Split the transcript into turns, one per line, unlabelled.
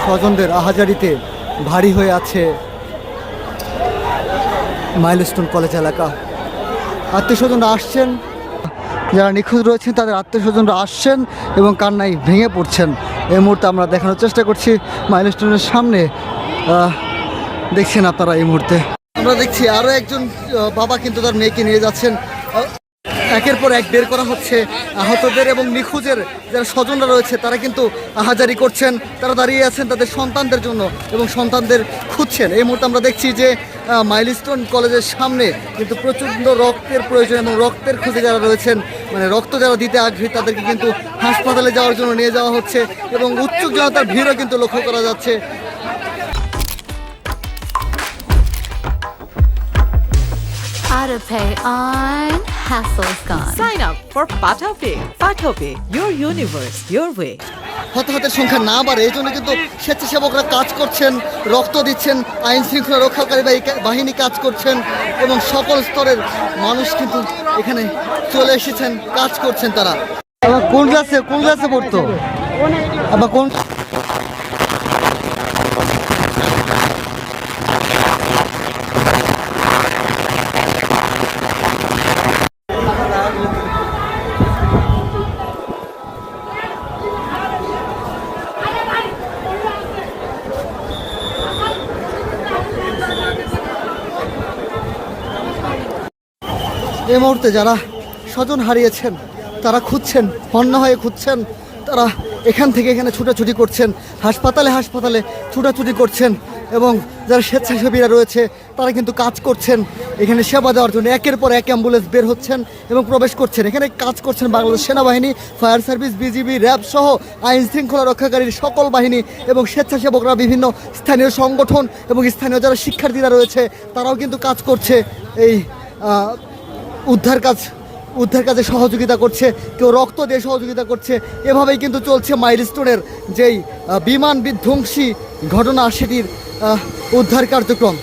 স্বজনদের আহাজারিতে ভারী হয়ে আছে মাইলস্টোন কলেজ এলাকা। আত্মীয় স্বজনরা আসছেন, যারা নিখোঁজ রয়েছেন তাদের আত্মীয় স্বজনরা আসছেন এবং কান্নায় ভেঙে পড়ছেন। এই মুহূর্তে আমরা দেখানোর চেষ্টা করছি মাইলস্টোনের সামনে, দেখছেন আপনারা এই মুহূর্তে। আমরা দেখছি আরও একজন বাবা কিন্তু তার মেয়েকে নিয়ে যাচ্ছেন। একের পর এক বের করা হচ্ছে আহতদের এবং নিখোঁজের যারা স্বজনরা রয়েছে তারা কিন্তু আহাজারি করছেন, তারা দাঁড়িয়ে আছেন তাদের সন্তানদের জন্য এবং সন্তানদের খুঁজছেন। এই মুহূর্তে আমরা দেখছি যে মাইলস্টোন কলেজের সামনে কিন্তু প্রচণ্ড রক্তের প্রয়োজন এবং রক্তের খুঁজে যারা রয়েছেন, মানে রক্ত যারা দিতে আগ্রহী তাদেরকে কিন্তু হাসপাতালে যাওয়ার জন্য নিয়ে যাওয়া হচ্ছে এবং উৎসুক জনতার ভিড়ও কিন্তু লক্ষ্য করা যাচ্ছে।
AutoPay on, hassle's gone.
Sign up for PathoPay. PathoPay, your universe, your way.
হতাহতের সংখ্যা না বাড়ে এই জন্য কিন্তু স্বেচ্ছাসেবকরা কাজ করছেন, রক্ত দিচ্ছেন, আইন শৃঙ্খলা রক্ষাকারী বাহিনী কাজ করছেন এবং সকল স্তরের মানুষ কিন্তু এখানে চলে এসেছেন, কাজ করছেন। তারা আবার কোন ক্লাসে পড়তো আবার কোন এই মুহূর্তে যারা স্বজন হারিয়েছেন তারা খুঁজছেন, হন্য হয়ে খুঁজছেন, তারা এখান থেকে এখানে ছুটাছুটি করছেন, হাসপাতালে ছুটাছুটি করছেন এবং যারা স্বেচ্ছাসেবীরা রয়েছে তারা কিন্তু কাজ করছেন এখানে সেবা দেওয়ার জন্য। একের পর এক অ্যাম্বুলেন্স বের হচ্ছেন এবং প্রবেশ করছেন। এখানে কাজ করছেন বাংলাদেশ সেনাবাহিনী, ফায়ার সার্ভিস, বিজিবি, র্যাব সহ আইন শৃঙ্খলা রক্ষাকারীর সকল বাহিনী এবং স্বেচ্ছাসেবকরা, বিভিন্ন স্থানীয় সংগঠন এবং স্থানীয় যারা শিক্ষার্থীরা রয়েছে তারাও কিন্তু কাজ করছে, এই উদ্ধার কাজে সহযোগিতা করছে, কেউ রক্ত দিয়ে সহযোগিতা করছে। এভাবেই কিন্তু চলছে মাইলস্টোনের যেই বিমান বিধ্বংসী ঘটনা সেটির উদ্ধার কার্যক্রম।